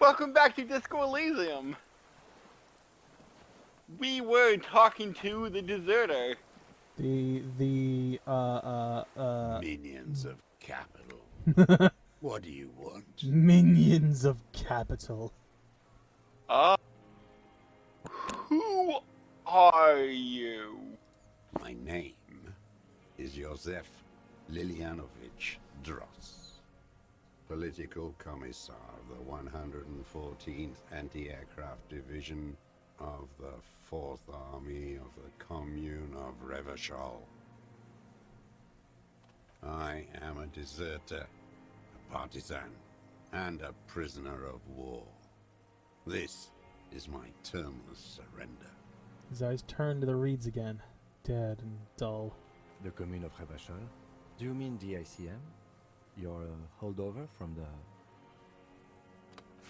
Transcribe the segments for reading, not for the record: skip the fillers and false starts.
welcome back to Disco Elysium. We were talking to the deserter. Minions of capital. What do you want? Minions of capital. Who are you? My name is Josef Lilianovich Dross, Political Commissar of the 114th Anti-Aircraft Division of the 4th Army of the Commune of Revachol. I am a deserter, a partisan, and a prisoner of war. This is my termless surrender. His eyes turn to the reeds again, dead and dull. The commune of Revachol? Do you mean the ICM? You're a holdover from the...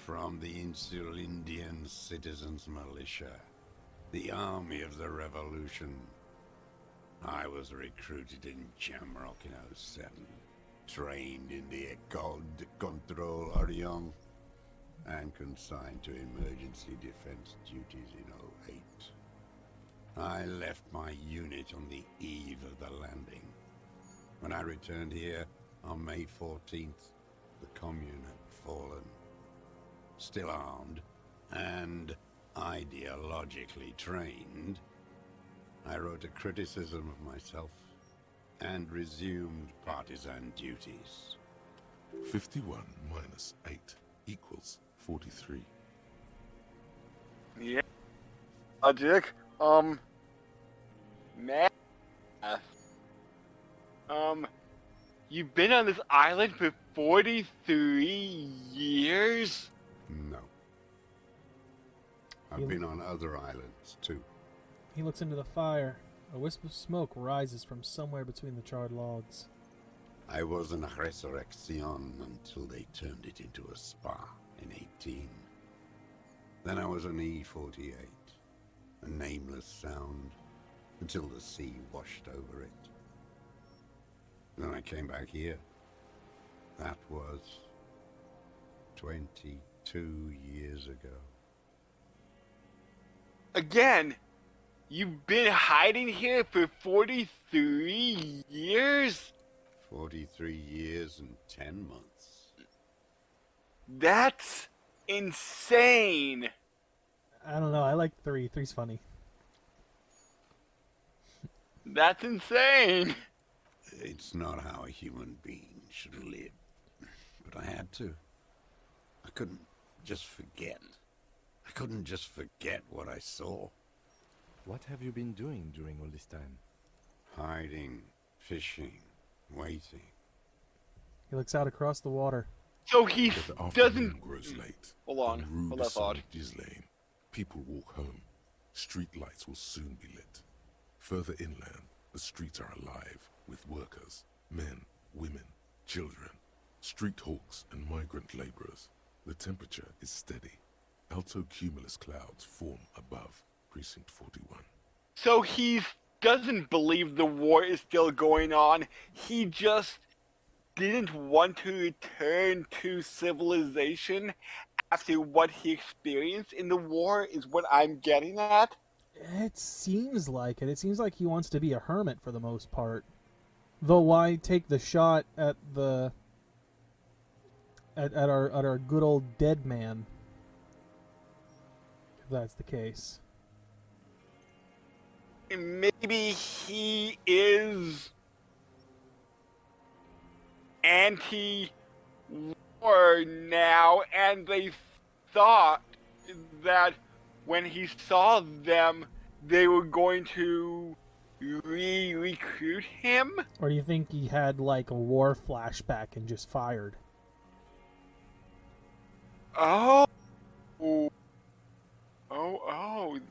From the Insular Indian Citizens Militia, the army of the revolution. I was recruited in Jamrock in 07, trained in the École de Contrôle Orient, and consigned to emergency defense duties in 08. I left my unit on the eve of the landing. When I returned here on May 14th, the commune had fallen. Still armed and ideologically trained, I wrote a criticism of myself and resumed partisan duties. 51 minus 8 equals 43. Yeah. Logic. Math. You've been on this island for 43 years? No. I've been on other islands, too. He looks into the fire. A wisp of smoke rises from somewhere between the charred logs. I was in Resurrection until they turned it into a spa in 18. Then I was on E48, a nameless sound, until the sea washed over it. Then I came back here. That was 22 years ago. Again, you've been hiding here for 43 years? 43 years and 10 months. That's insane. I don't know, I like 3. 3's funny. That's insane. It's not how a human being should live. But I had to. I couldn't just forget. I couldn't just forget what I saw. What have you been doing during all this time? Hiding, fishing, waiting. He looks out across the water. So he But the doesn't... afternoon grows late. Hold on. The rue Hold de that thought. Saint-Ghislain. People walk home. Street lights will soon be lit. Further inland, the streets are alive with workers, men, women, children, street hawks and migrant laborers. The temperature is steady. Alto cumulus clouds form above Precinct 41. So he doesn't believe the war is still going on. He just didn't want to return to civilization after what he experienced in the war, is what I'm getting at. It seems like it. It seems like he wants to be a hermit for the most part. Though why take the shot at the at our good old dead man? If that's the case. Maybe he is anti-war now, and they thought that when he saw them, they were going to recruit him? Or do you think he had like a war flashback and just fired? Oh,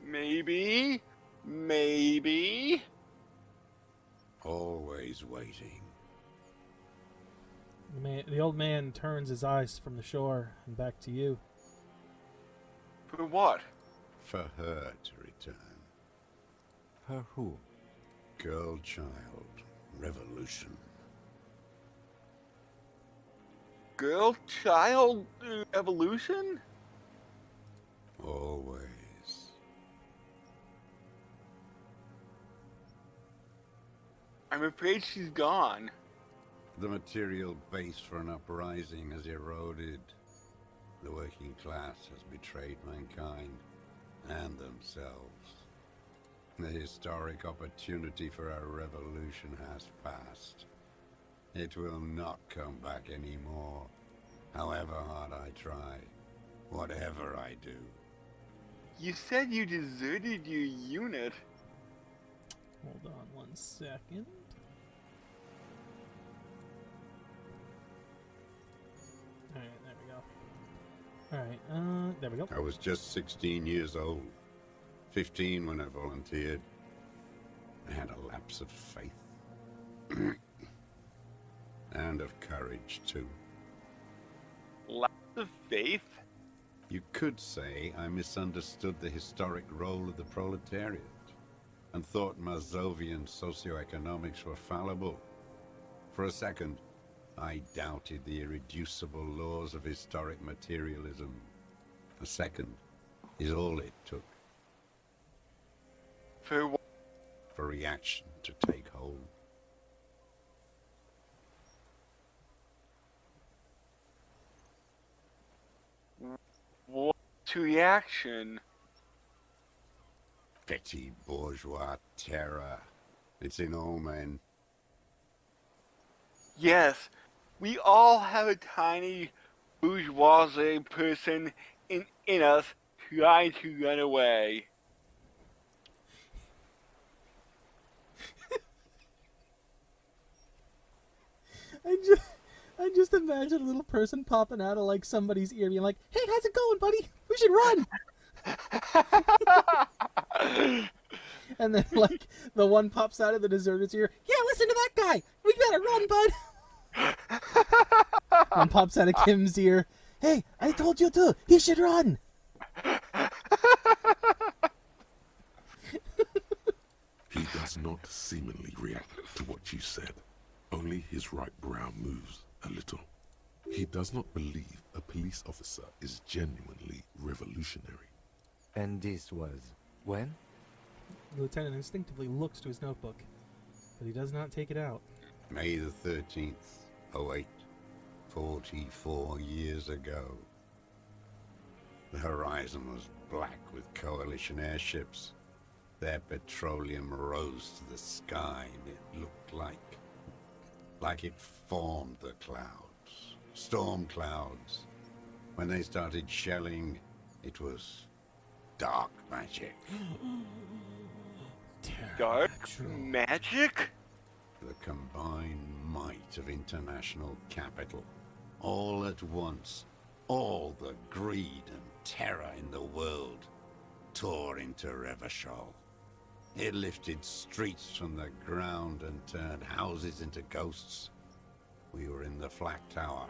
maybe. Always waiting. The old man turns his eyes from the shore and back to you. For what? For her to return. Her who? Girl, child, revolution. Girl, child, evolution? Always. I'm afraid she's gone. The material base for an uprising has eroded. The working class has betrayed mankind and themselves. The historic opportunity for a revolution has passed. It will not come back anymore, however hard I try, whatever I do. You said you deserted your unit. Hold on 1 second. Alright, there we go. Alright, there we go. I was just 16 years old, 15 when I volunteered. I had a lapse of faith. And of courage, too. Lapse of faith? You could say I misunderstood the historic role of the proletariat and thought Mazovian socioeconomics were fallible. For a second, I doubted the irreducible laws of historic materialism. A second is all it took For what? for reaction to take hold. What's reaction? Petty bourgeois terror. It's in all men. Yes, we all have a tiny bourgeoisie person in us trying to run away. I just imagine a little person popping out of like somebody's ear being like, "Hey, how's it going, buddy? We should run." And then like the one pops out of the deserter's ear, "Yeah, listen to that guy. We better run, bud." One pops out of Kim's ear, "Hey, I told you to. He should run." He does not seemingly react to what you said. Only his right brow moves a little. He does not believe a police officer is genuinely revolutionary. And this was when? The lieutenant instinctively looks to his notebook, but he does not take it out. May the 13th, 08, 44 years ago. The horizon was black with coalition airships. Their petroleum rose to the sky, and it looked like it formed the clouds, storm clouds. When they started shelling, it was dark magic. Dark magic? The combined might of international capital. All at once, all the greed and terror in the world tore into Revachol. It lifted streets from the ground and turned houses into ghosts. We were in the flak tower,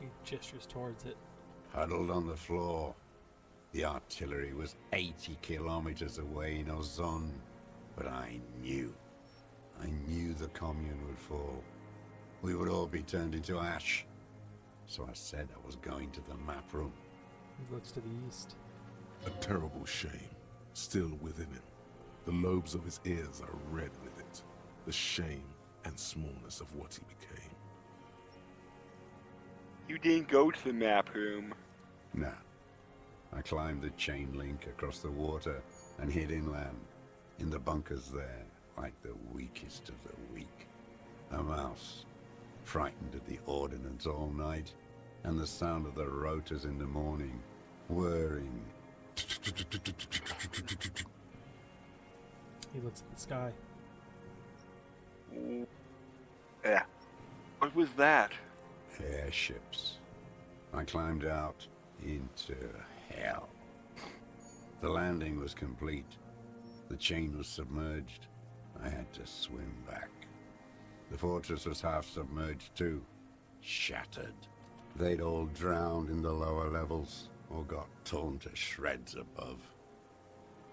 He gestures towards it. huddled on the floor. The artillery was 80 kilometers away in Ozon, but I knew the commune would fall. We would all be turned into ash. So I said I was going to the map room. He looks to the east. A terrible shame still within him. The lobes of his ears are red with it. The shame and smallness of what he became. You didn't go to the map room. Nah. I climbed the chain link across the water and hid inland, in the bunkers there, like the weakest of the weak. A mouse, frightened at the ordnance all night, and the sound of the rotors in the morning, whirring. He looks at the sky. Yeah. What was that? Airships. I climbed out into hell. The landing was complete. The chain was submerged. I had to swim back. The fortress was half submerged too. Shattered. They'd all drowned in the lower levels, or got torn to shreds above.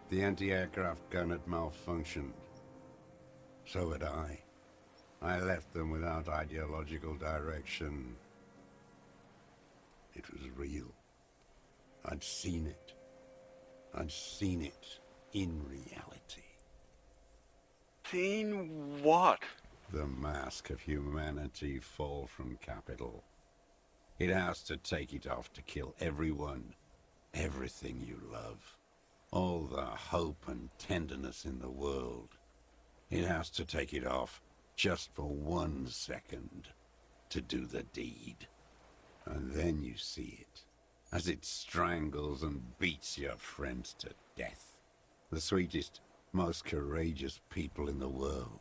The anti-aircraft gun had malfunctioned. So had I. I left them without ideological direction. It was real. I'd seen it. I'd seen it in reality. Seen what? The mask of humanity fall from capital. It has to take it off to kill everyone, everything you love. All the hope and tenderness in the world. It has to take it off just for 1 second to do the deed. And then you see it, as it strangles and beats your friends to death. The sweetest, most courageous people in the world.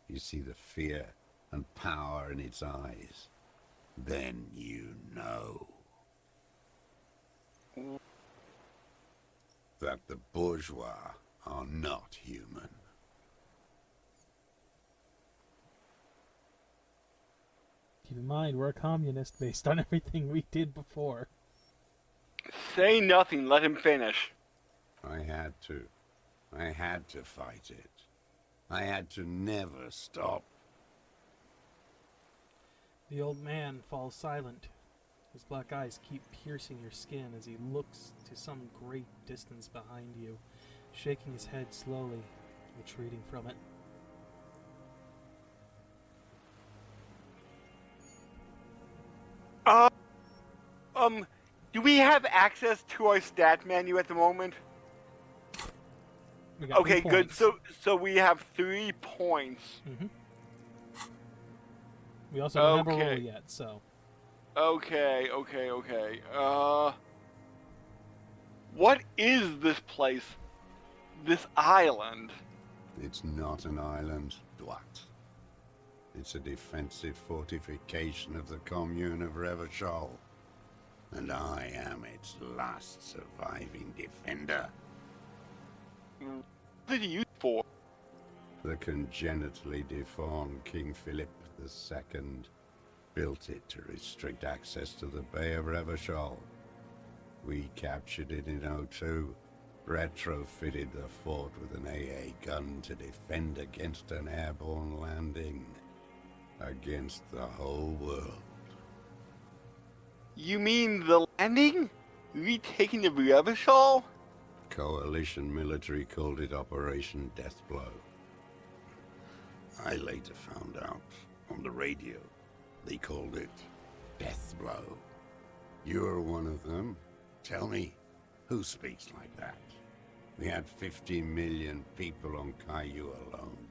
You see the fear and power in its eyes. Then you know that the bourgeois are not human. Keep in mind, we're a communist based on everything we did before. Say nothing, let him finish. I had to. I had to fight it. I had to never stop. The old man falls silent. His black eyes keep piercing your skin as he looks to some great distance behind you, shaking his head slowly, retreating from it. Do we have access to our stat menu at the moment? We got Okay, 3 good. points. So we have 3 points. We also don't have a roll Okay. yet, so. Okay. What is this place? This island? It's not an island, Dwat. It's a defensive fortification of the commune of Revachol. And I am its last surviving defender. What did you use for? The congenitally deformed King Philip II built it to restrict access to the Bay of Revachol. We captured it in '02, retrofitted the fort with an AA gun to defend against an airborne landing. Against the whole world. You mean the landing? Retaking the Revachol? Coalition military called it Operation Deathblow. I later found out on the radio they called it Deathblow. You're one of them. Tell me, who speaks like that? We had 50 million people on Caillou alone.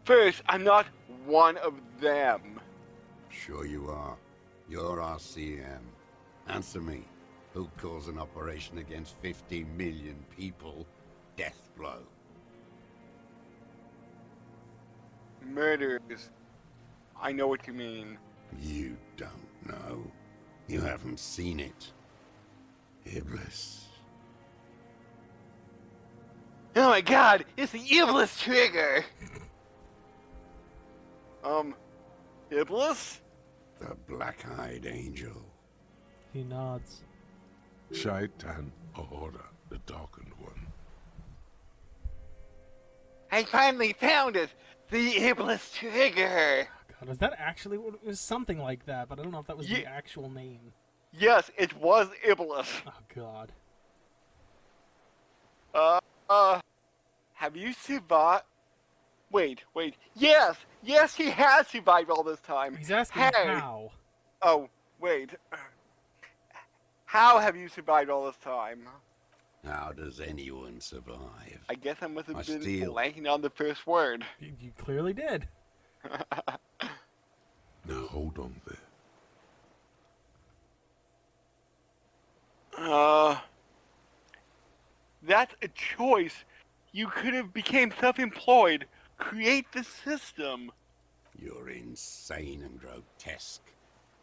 First, I'm not one of them. Sure you are. You're RCM. Answer me. Who calls an operation against 50 million people Deathblow? Murders. I know what you mean. You don't know. You haven't seen it. Iblis. Oh my god, it's the Iblis trigger! Iblis? The black-eyed angel. He nods. Shaitan Ahura, the darkened one. I finally found it! The Iblis trigger! God, was that actually what it was? Something like that, but I don't know if that was the actual name. Yes, it was Iblis. Oh god. Have you survived? Wait. Yes, he has survived all this time. He's asking Hey. how. Oh, wait. How have you survived all this time? How does anyone survive? I guess I must I have been steal. blanking on the first word. You clearly did. Now hold on there. That's a choice. You could have became self-employed. Create the system. You're insane and grotesque.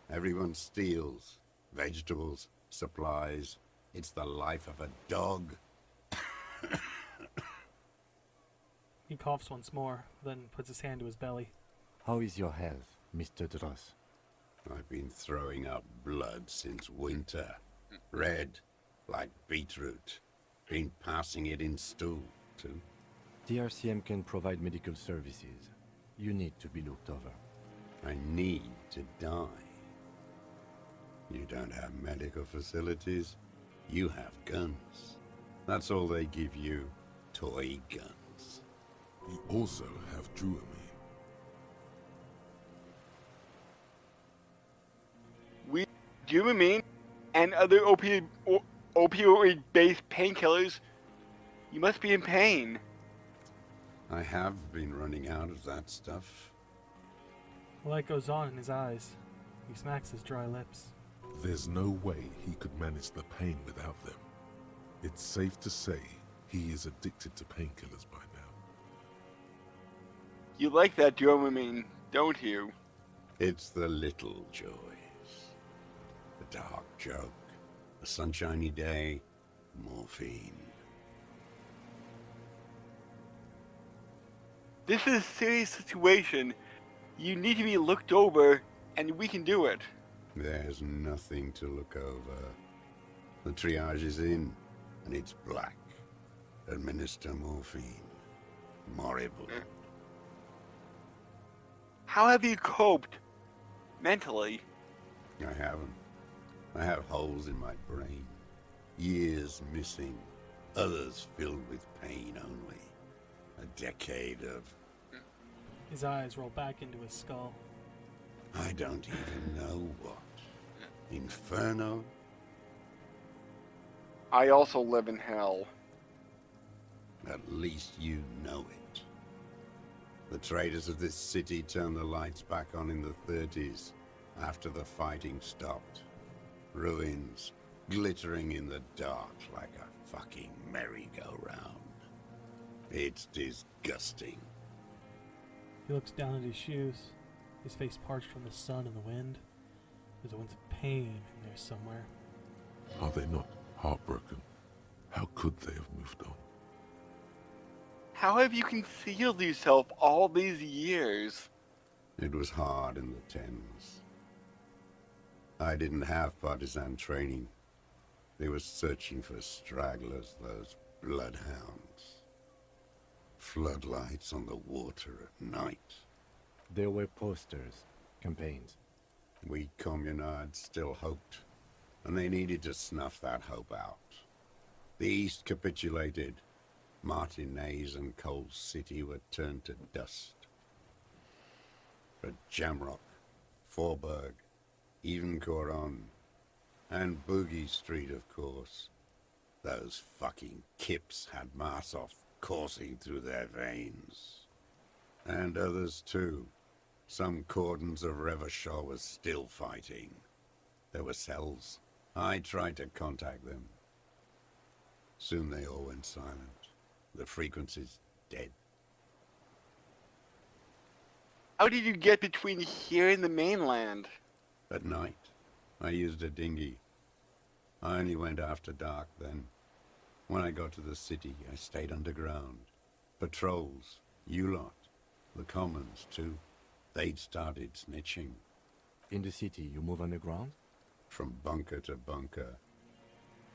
Everyone steals. Vegetables, supplies. It's the life of a dog. He coughs once more, then puts his hand to his belly. How is your health, Mr. Dross? I've been throwing up blood since winter. Red, like beetroot. Been passing it in stool, too. The RCM can provide medical services. You need to be looked over. I need to die. You don't have medical facilities. You have guns. That's all they give you. Toy guns. You also have Dramamine. We Dramamine and other opioid-based painkillers. You must be in pain. I have been running out of that stuff. The light goes on in his eyes. He smacks his dry lips. There's no way he could manage the pain without them. It's safe to say he is addicted to painkillers by now. You like that Dramamine, don't you? It's the little joys. The dark joke. A sunshiny day. Morphine. This is a serious situation. You need to be looked over, and we can do it. There's nothing to look over. The triage is in, and it's black. Administer morphine. Moribund. How have you coped mentally? I haven't. I have holes in my brain. Years missing. Others filled with pain only. A decade of... His eyes roll back into his skull. I don't even know what. Inferno? I also live in hell. At least you know it. The traders of this city turned the lights back on in the 30s, after the fighting stopped. Ruins, glittering in the dark like a fucking merry-go-round. It's disgusting. He looks down at his shoes, his face parched from the sun and the wind. There's a wince of pain in there somewhere. Are they not heartbroken? How could they have moved on? How have you concealed yourself all these years? It was hard in the 10s. I didn't have partisan training. They were searching for stragglers, those bloodhounds. Floodlights on the water at night. There were posters, campaigns. We communards still hoped, and they needed to snuff that hope out. The East capitulated. Martinez and Cold City were turned to dust. But Jamrock, Forburg, even Coron, and Boogie Street, of course. Those fucking kips had Marsov coursing through their veins. And others too. Some cordons of Revachol was still fighting. There were cells. I tried to contact them. Soon they all went silent. The frequency's dead. How did you get between here and the mainland? At night, I used a dinghy. I only went after dark then. When I got to the city, I stayed underground. Patrols, you lot, the commons too. They'd started snitching. In the city, you move underground? From bunker to bunker.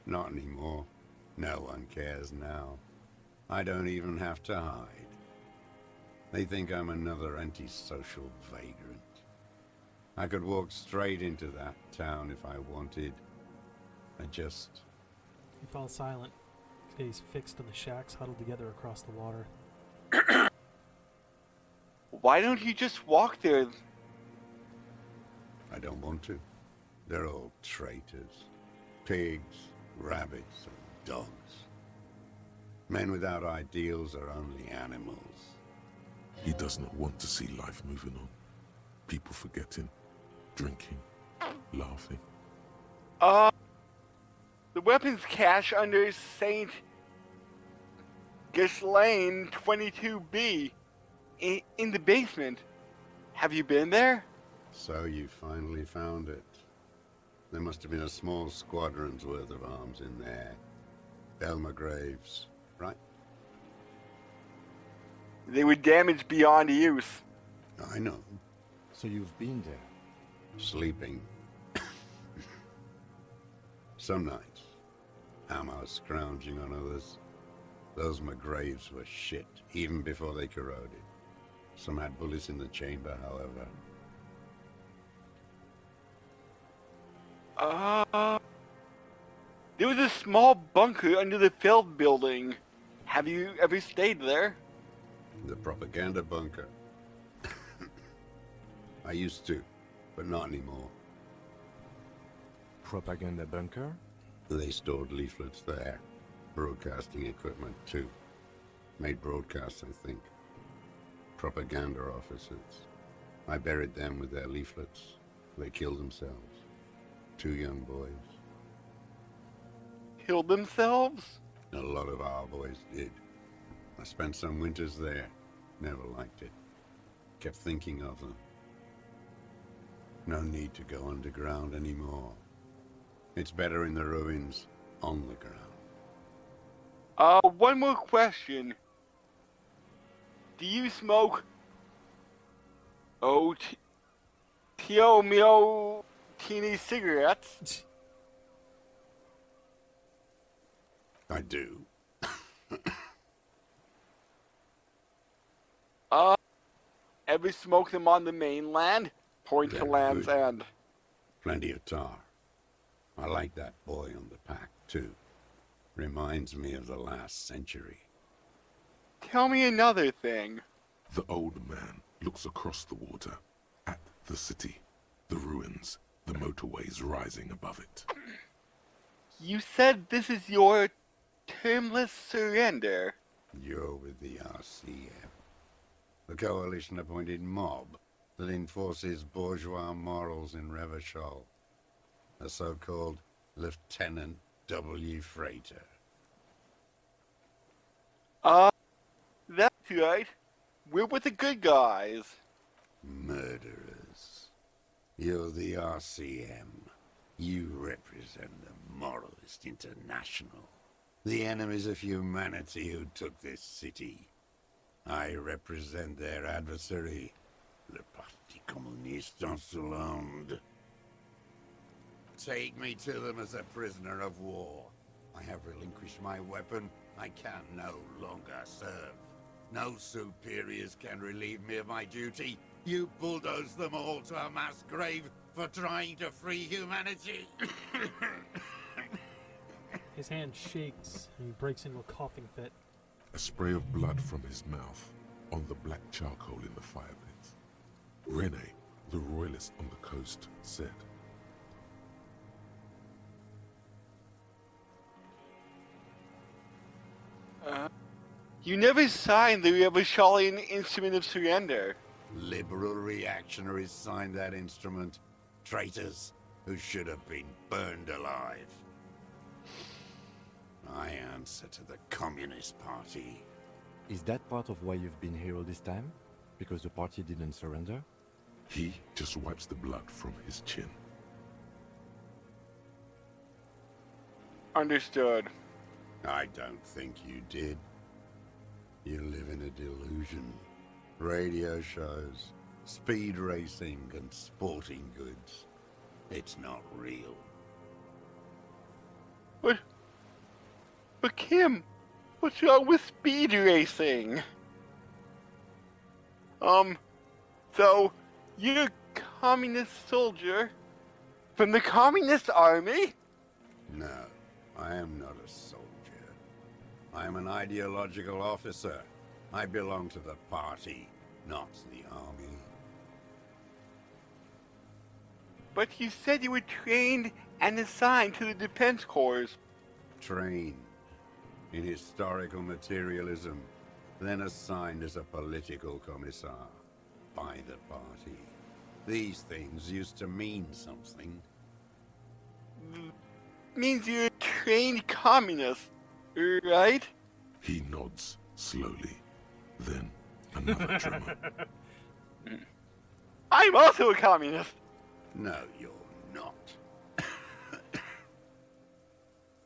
Not anymore. No one cares now. I don't even have to hide. They think I'm another antisocial vagrant. I could walk straight into that town if I wanted. I just... He falls silent, his gaze fixed on the shacks huddled together across the water. Why don't you just walk there? I don't want to. They're all traitors. Pigs, rabbits, and dogs. Men without ideals are only animals. He does not want to see life moving on. People forgetting, drinking, laughing. The weapons cache under St. Ghislaine 22B in the basement. Have you been there? So you finally found it. There must have been a small squadron's worth of arms in there. Elmer Graves, right? They were damaged beyond use. I know. So you've been there? Sleeping. Some nights. Ammo scrounging on others. Those McGraves were shit, even before they corroded. Some had bullets in the chamber, however. There was a small bunker under the field building. Have you ever stayed there? The propaganda bunker. I used to, but not anymore. Propaganda bunker? They stored leaflets there. Broadcasting equipment, too. Made broadcasts, I think. Propaganda officers. I buried them with their leaflets. They killed themselves. 2 young boys. Killed themselves? A lot of our boys did. I spent some winters there. Never liked it. Kept thinking of them. No need to go underground anymore. It's better in the ruins, on the ground. One more question. Do you smoke... Tio Mio teeny cigarettes? I do. Ever smoke them on the mainland? Point to They're Land's good. End. Plenty of tar. I like that boy on the pack, too. Reminds me of the last century. Tell me another thing. The old man looks across the water at the city, the ruins, the motorways rising above it. You said this is your termless surrender. You're with the RCM. The coalition-appointed mob that enforces bourgeois morals in Revachol. The so-called Lieutenant W. Freighter. That's right. We're with the good guys. Murderers. You're the RCM. You represent the Moralist International. The enemies of humanity who took this city. I represent their adversary, le Parti Communiste Insolent. Take me to them as a prisoner of war. I have relinquished my weapon. I can no longer serve. No superiors can relieve me of my duty. You bulldoze them all to a mass grave for trying to free humanity. His hand shakes and he breaks into a coughing fit. A spray of blood from his mouth on the black charcoal in the fire pit. Rene, the royalist on the coast, said, You never signed the Revacholian Instrument of Surrender. Liberal reactionaries signed that instrument. Traitors who should have been burned alive. I answer to the Communist Party. Is that part of why you've been here all this time? Because the party didn't surrender? he just wipes the blood from his chin. Understood. I don't think you did. You live in a delusion. Radio shows, speed racing, and sporting goods. It's not real. But Kim, what's wrong with speed racing? So, you're a communist soldier from the communist army? No, I am not a soldier. I am an ideological officer. I belong to the party, not the army. But you said you were trained and assigned to the Defense Corps. Trained in historical materialism, then assigned as a political commissar by the party. These things used to mean something. Means you're a trained communist, right? He nods slowly. Then another tremor. I'm also a communist. No, you're not.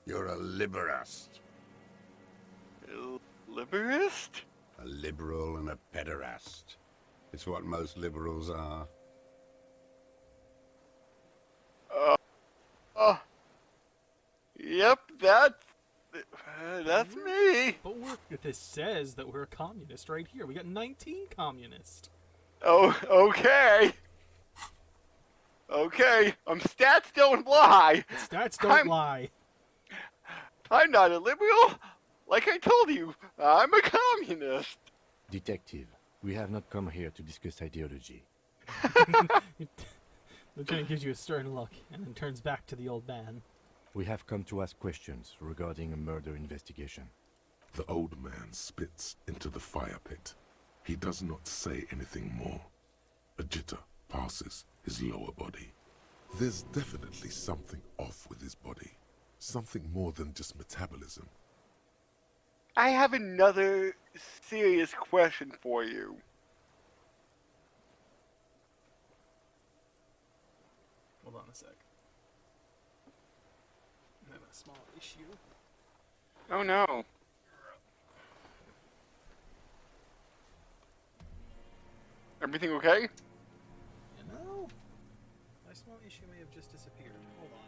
You're a liberast. Liberist? A liberal and a pederast. It's what most liberals are. Yep, that's me. But this says that we're a communist right here. We got 19 communists. Oh, okay. Okay, stats don't lie. Stats don't I'm- lie. I'm not a liberal. Like I told you, I'm a communist. Detective, we have not come here to discuss ideology. Lieutenant gives you a stern look and then turns back to the old man. We have come to ask questions regarding a murder investigation. The old man spits into the fire pit. He does not say anything more. A jitter passes his lower body. There's definitely something off with his body. Something more than just metabolism. I have another serious question for you. Hold on a sec. I'm having a small issue. Oh no. Everything okay? You know, my small issue may have just disappeared. Hold on.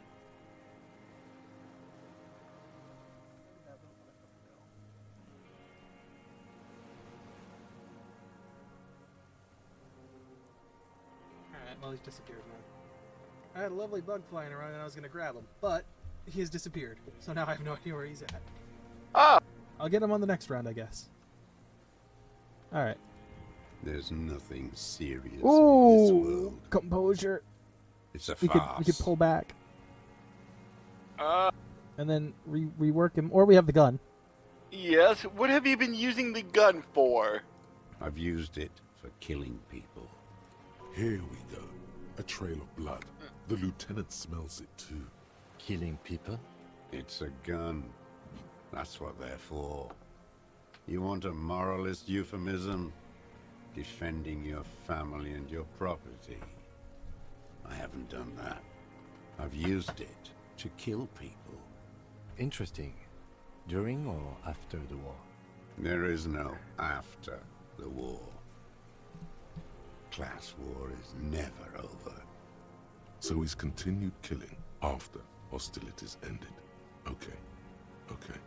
Alright, well, he's disappeared now. I had a lovely bug flying around and I was going to grab him, but he has disappeared. So now I have no idea where he's at. Ah, I'll get him on the next round, I guess. Alright. There's nothing serious in this world. Composure. It's a We farce. could pull back uh, and then rework him, or we have the gun. yes. What have you been using the gun for? I've used it for killing people. Here we go. A trail of blood. The lieutenant smells it too. Killing people? It's a gun. That's what they're for. You want a moralist euphemism? Defending your family and your property. I haven't done that. I've used it to kill people. Interesting. During or after the war? There is no after the war. Class war is never over. So he's continued killing after hostilities ended. Okay. Okay.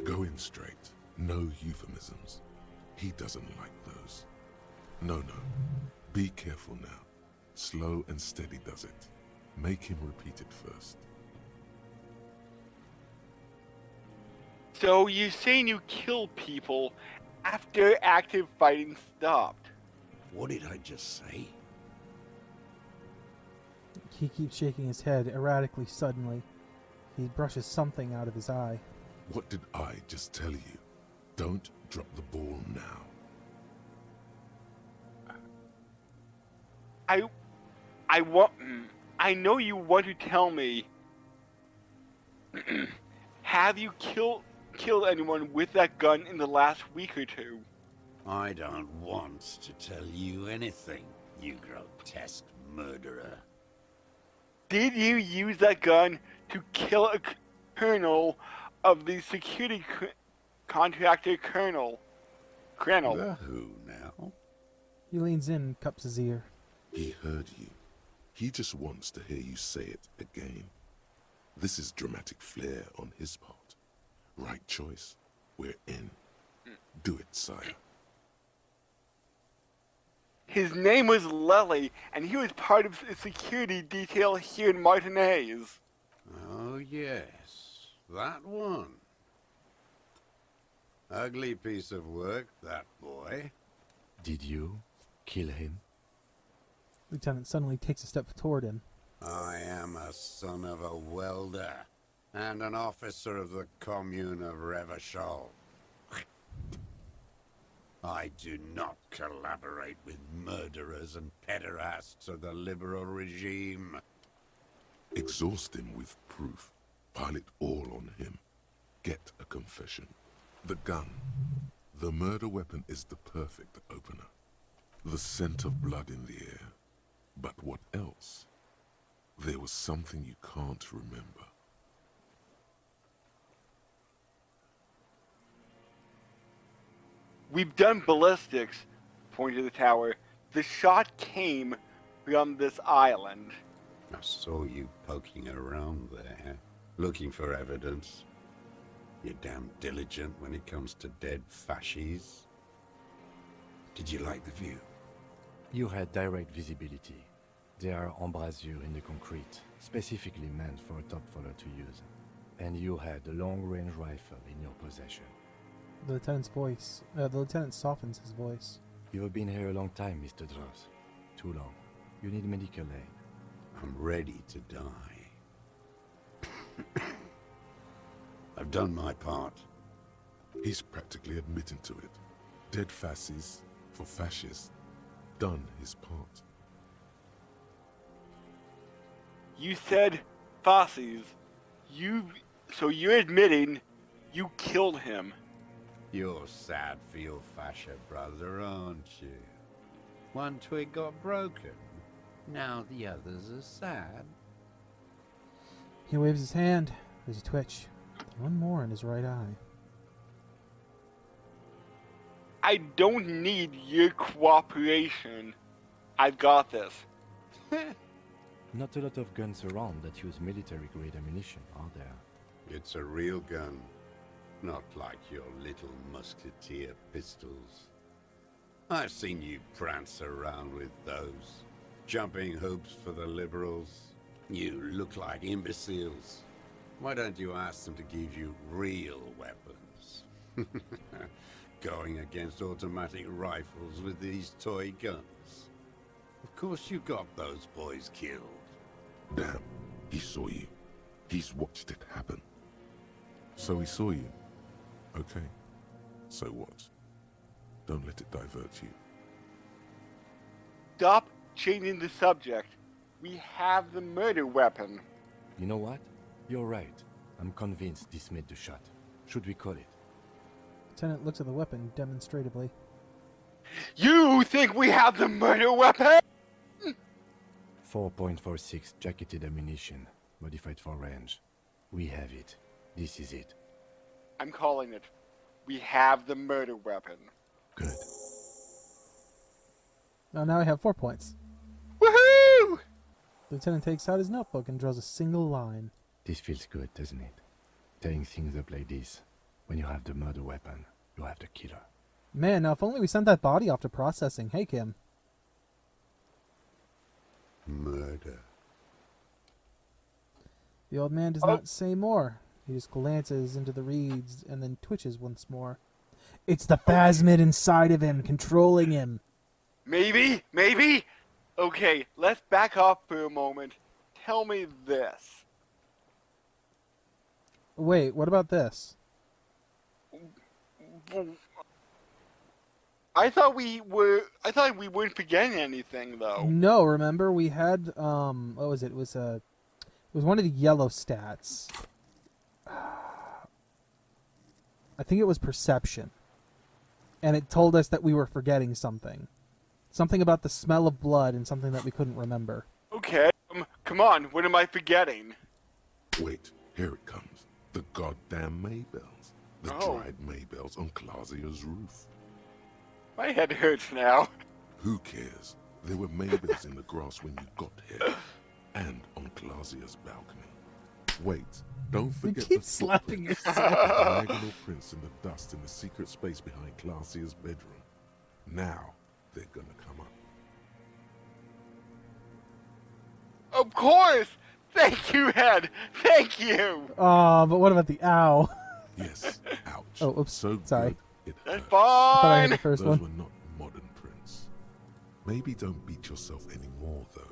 Go in straight. No euphemisms. He doesn't like those. No. Be careful now. Slow and steady does it. Make him repeat it first. So you're saying you kill people after active fighting stopped? What did I just say? He keeps shaking his head erratically suddenly. He brushes something out of his eye. What did I just tell you? Don't drop the ball now. I know you want to tell me. Have you killed anyone with that gun in the last week or two? I don't want to tell you anything, you grotesque murderer. Did you use that gun to kill a colonel of the security contractor Colonel? The who now? He leans in and cups his ear. He heard you. He just wants to hear you say it again. This is dramatic flair on his part. Right choice. We're in. Do it, sire. His name was Lely, and he was part of the security detail here in Martinez. Oh yes, that one. Ugly piece of work, that boy. Did you kill him? Lieutenant suddenly takes a step toward him. I am a son of a welder, and an officer of the commune of Revachol. I do not collaborate with murderers and pederasts of the liberal regime. Exhaust him with proof. Pile it all on him. Get a confession. The gun. The murder weapon is the perfect opener. The scent of blood in the air. But what else? There was something you can't remember. We've done ballistics, pointing to the tower. The shot came from this island. I saw you poking around there, looking for evidence. You're damn diligent when it comes to dead fascies. Did you like the view? You had direct visibility. They are embrasures in the concrete, specifically meant for a top follower to use. And you had a long-range rifle in your possession. The lieutenant softens his voice. You have been here a long time, Mr. Dross. Too long. You need medical aid. I'm ready to die. I've done my part. He's practically admitting to it. Dead fascists for fascists. Done his part. You said Fossies. So you're admitting you killed him. You're sad for your fascia brother, aren't you? One twig got broken. Now the others are sad. He waves his hand. There's a twitch. One more in his right eye. I don't need your cooperation. I've got this. Not a lot of guns around that use military-grade ammunition, are there? It's a real gun. Not like your little musketeer pistols. I've seen you prance around with those. Jumping hoops for the liberals. You look like imbeciles. Why don't you ask them to give you real weapons? Going against automatic rifles with these toy guns. Of course you got those boys killed. Damn, he saw you. He's watched it happen. So he saw you. Okay. So what? Don't let it divert you. Stop changing the subject. We have the murder weapon. You know what? You're right. I'm convinced this made the shot. Should we call it? Lieutenant looks at the weapon demonstratively. You think we have the murder weapon? 4.46 jacketed ammunition, modified for range. We have it. This is it. I'm calling it. We have the murder weapon. Good. Now I have 4 points. Woohoo! Lieutenant takes out his notebook and draws a single line. This feels good, doesn't it? Tearing things up like this. When you have the murder weapon, you have the killer. Man, now if only we sent that body off to processing. Hey, Kim. Murder. The old man does not say more. He just glances into the reeds and then twitches once more. It's the phasmid inside of him, controlling him. Maybe? Okay, let's back up for a moment. Tell me this. Wait, what about this? I thought we weren't forgetting anything though. No, remember we had what was it? It was one of the yellow stats. I think it was perception. And it told us that we were forgetting something. Something about the smell of blood and something that we couldn't remember. Okay, come on, what am I forgetting? Wait, here it comes. The goddamn Maybells. The Oh. dried Maybells on Clausia's roof. My head hurts now. Who cares? There were Maybells in the grass when you got here. And on Clausia's balcony. Wait, don't You forget keep the slapping yourself. diagonal prints in the dust in the secret space behind Clausia's bedroom. Now, they're gonna come up. Of course! Thank you, Head! Thank you! But what about the ow? Yes, ouch. Oh, oops, So sorry. good, it That's hurts. I thought I had fine! the first Those one. were not modern prints. Maybe don't beat yourself anymore, though.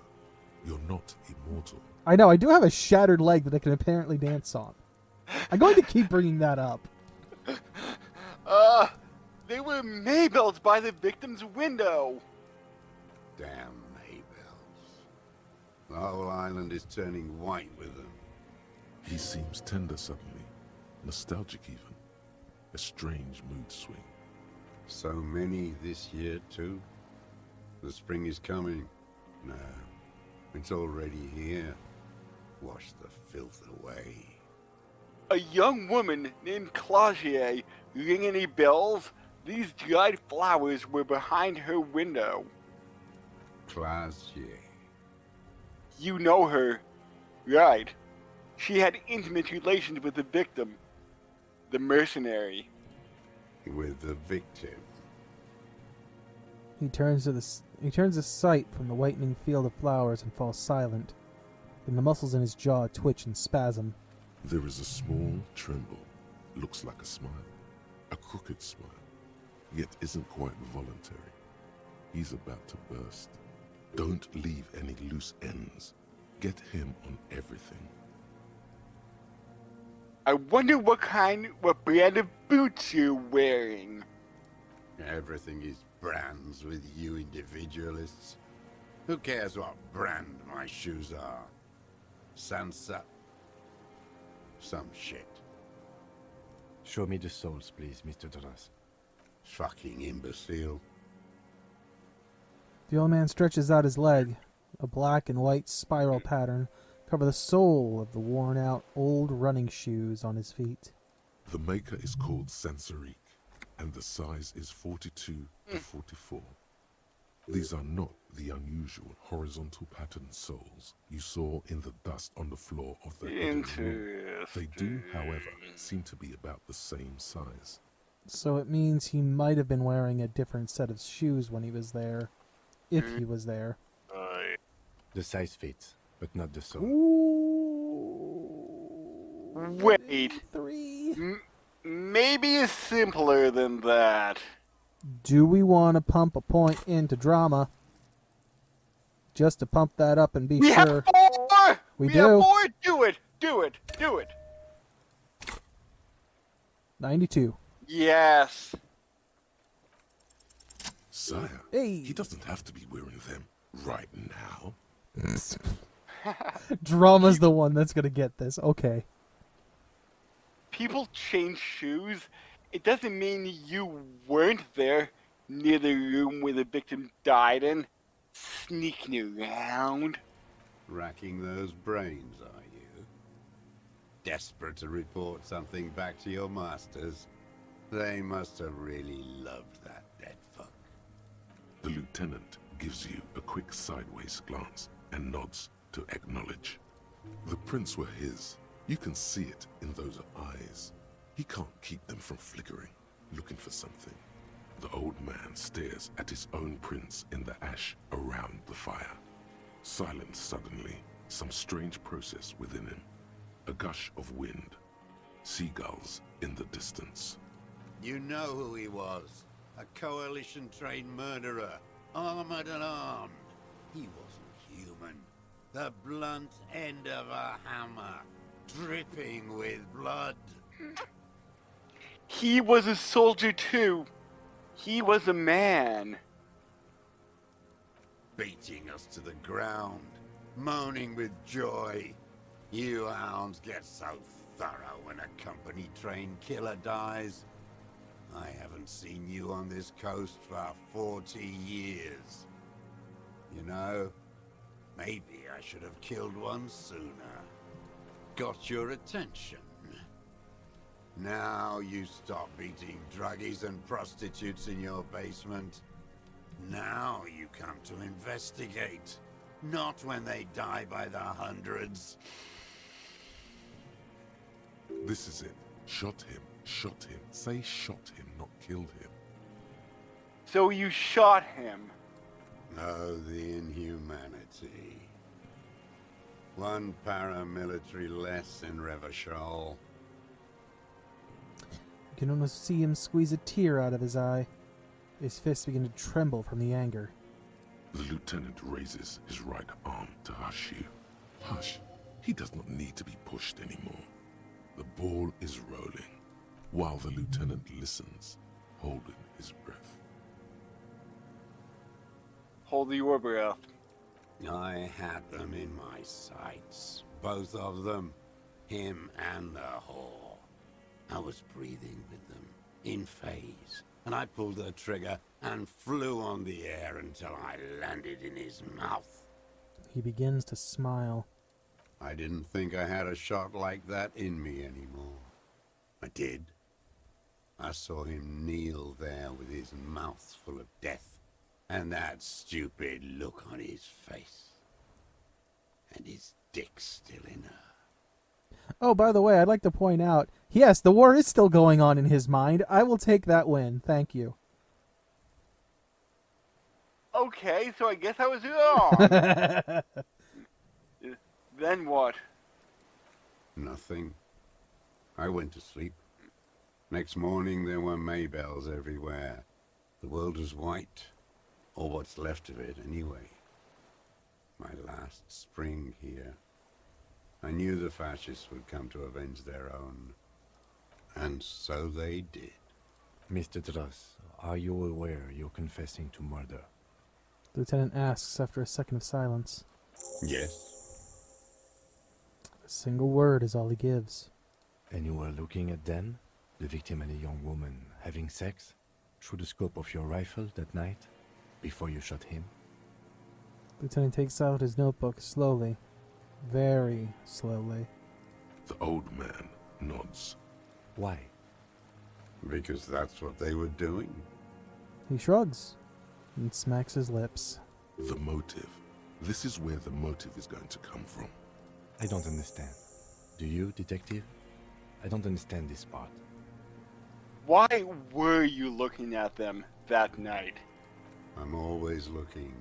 You're not immortal. I know, I do have a shattered leg that I can apparently dance on. I'm going to keep bringing that up. They were Maybells by the victim's window. Damn Maybells. The whole island is turning white with them. He seems tender suddenly. Nostalgic even. A strange mood swing. So many this year, too. The spring is coming. No, it's already here. Wash the filth away. A young woman named Clausier. Ring any bells? These dried flowers were behind her window. Clausier. You know her. Right. She had intimate relations with the victim. The mercenary. With the victim. He turns to He turns his sight from the whitening field of flowers and falls silent. Then the muscles in his jaw twitch and spasm. There is a small tremble. Looks like a smile. A crooked smile. Yet isn't quite voluntary. He's about to burst. Don't leave any loose ends. Get him on everything. I wonder what brand of boots you're wearing. Everything is brands with you individualists. Who cares what brand my shoes are? Sansa. Some shit. Show me the soles, please, Mr. Duras. Fucking imbecile. The old man stretches out his leg. A black and white spiral pattern cover the sole of the worn-out old running shoes on his feet. The maker is called Sansarique, and the size is 42 to 44. These are not the unusual horizontal patterned soles you saw in the dust on the floor of the hidden room. They do, however, seem to be about the same size. So it means he might have been wearing a different set of shoes when he was there. If he was there. The size fits, but not the sole. Ooh. Wait. 3. Maybe it's simpler than that. Do we want to pump a point into drama? Just to pump that up and be We sure. have 4! We have do. 4! Do it! Do it! Do it! 92. Yes. Sire, Hey. he doesn't have to be wearing them right now. Drama's the one that's gonna get this. Okay. People change shoes. It doesn't mean you weren't there near the room where the victim died in, sneaking around. Racking those brains, are you? Desperate to report something back to your masters? They must have really loved that dead fuck. The lieutenant gives you a quick sideways glance and nods to acknowledge. The prints were his. You can see it in those eyes. He can't keep them from flickering, looking for something. The old man stares at his own prints in the ash around the fire. Silent suddenly, some strange process within him. A gush of wind. Seagulls in the distance. You know who he was. A coalition-trained murderer, armored and armed. He wasn't human. The blunt end of a hammer, dripping with blood. He was a soldier too. He was a man. Beating us to the ground, moaning with joy. You hounds get so thorough when a company-trained killer dies. I haven't seen you on this coast for 40 years. You know, maybe I should have killed one sooner. Got your attention. Now you stop beating druggies and prostitutes in your basement. Now you come to investigate. Not when they die by the hundreds. This is it. Shot him. Shot him. Say shot him, not killed him. So you shot him. Oh, the inhumanity. One paramilitary less in Revachol. You can almost see him squeeze a tear out of his eye. His fists begin to tremble from the anger. The lieutenant raises his right arm to hush you. Hush. He does not need to be pushed anymore. The ball is rolling, while the lieutenant listens, holding his breath. Hold your breath. I had them in my sights. Both of them. Him and the whore. I was breathing with them, in phase, and I pulled the trigger and flew on the air until I landed in his mouth. He begins to smile. I didn't think I had a shot like that in me anymore. I did. I saw him kneel there with his mouth full of death, and that stupid look on his face. And his dick still in her. Oh, by the way, I'd like to point out, yes, the war is still going on in his mind. I will take that win. Thank you. Okay, so I guess I was wrong. Then what? Nothing. I went to sleep. Next morning there were Maybells everywhere. The world was white, or what's left of it anyway. My last spring here. I knew the fascists would come to avenge their own. And so they did. Mr. Dross, are you aware you're confessing to murder? The lieutenant asks after a second of silence. Yes. A single word is all he gives. And you were looking at them, the victim and a young woman, having sex, through the scope of your rifle that night, before you shot him? The lieutenant takes out his notebook slowly. Very slowly. The old man nods. Why? Because that's what they were doing. He shrugs and smacks his lips. The motive. This is where the motive is going to come from. I don't understand. Do you, detective? I don't understand this part. Why were you looking at them that night? I'm always looking.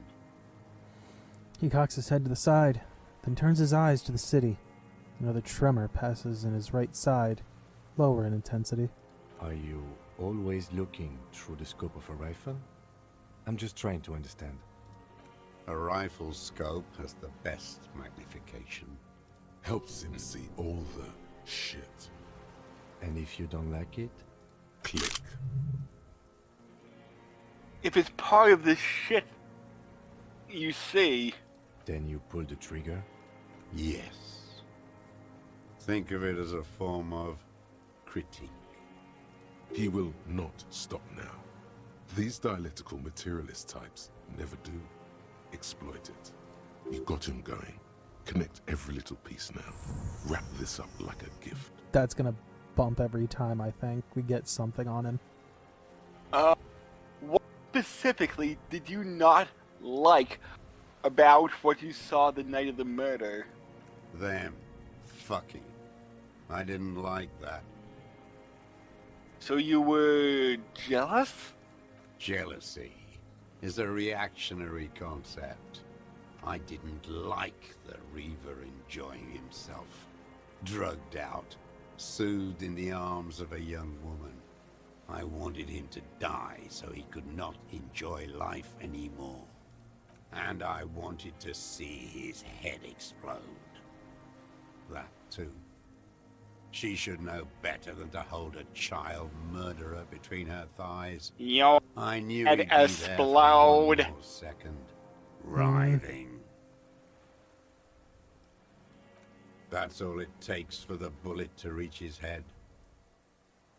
He cocks his head to the side, then turns his eyes to the city. Another tremor passes in his right side, lower in intensity. Are you always looking through the scope of a rifle? I'm just trying to understand. A rifle scope has the best magnification. Helps him see all the shit. And if you don't like it? Click. If it's part of the shit you see, Then you pull the trigger? Yes. Think of it as a form of critique. He will not stop now. These dialectical materialist types never do. Exploit it. You got him going. Connect every little piece now. Wrap this up like a gift. That's gonna bump every time, I think. We get something on him. what specifically did you not like about what you saw the night of the murder? Them fucking. I didn't like that. So you were jealous? Jealousy is a reactionary concept. I didn't like the Reaver enjoying himself. Drugged out, soothed in the arms of a young woman. I wanted him to die so he could not enjoy life anymore. And I wanted to see his head explode. That too. She should know better than to hold a child murderer between her thighs. Your I knew head he'd be there for one explode. more second, writhing. That's all it takes for the bullet to reach his head.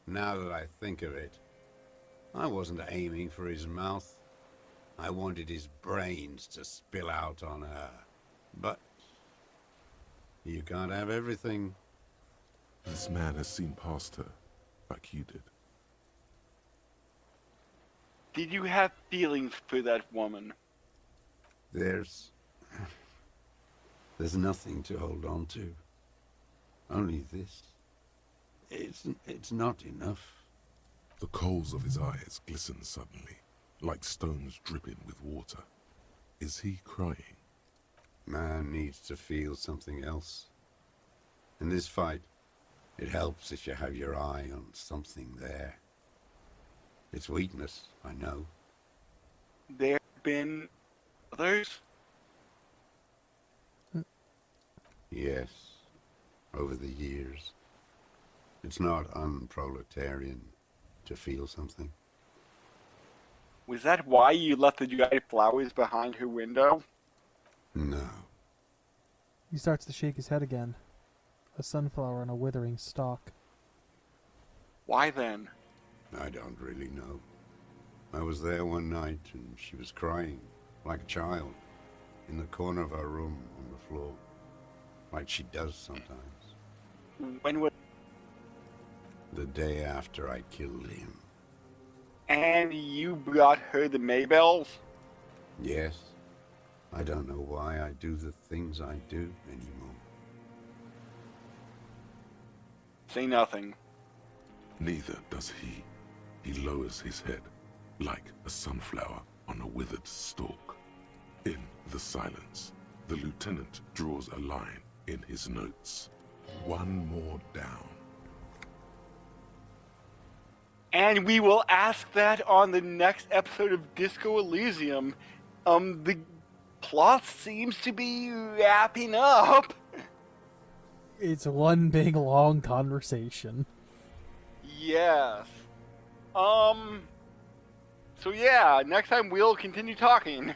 Now that I think of it, I wasn't aiming for his mouth. I wanted his brains to spill out on her. But you can't have everything. This man has seen past her, like you did. Did you have feelings for that woman? There's nothing to hold on to. Only this. It's not enough. The coals of his eyes glisten suddenly, like stones dripping with water. Is he crying? Man needs to feel something else. In this fight, it helps if you have your eye on something there. It's weakness, I know. There have been others? Yes, over the years. It's not unproletarian to feel something. Was that why you left the dried flowers behind her window? No. He starts to shake his head again. A sunflower on a withering stalk. Why then? I don't really know. I was there one night and she was crying, like a child, in the corner of her room on the floor, like she does sometimes. When was... The day after I killed him. And you brought her the Maybells? Yes. I don't know why I do the things I do anymore. Say nothing. Neither does he. He lowers his head, like a sunflower, on a withered stalk. In the silence, the lieutenant draws a line in his notes. One more down. And we will ask that on the next episode of Disco Elysium. The plot seems to be wrapping up. It's one big long conversation. Yes. So yeah, next time we'll continue talking.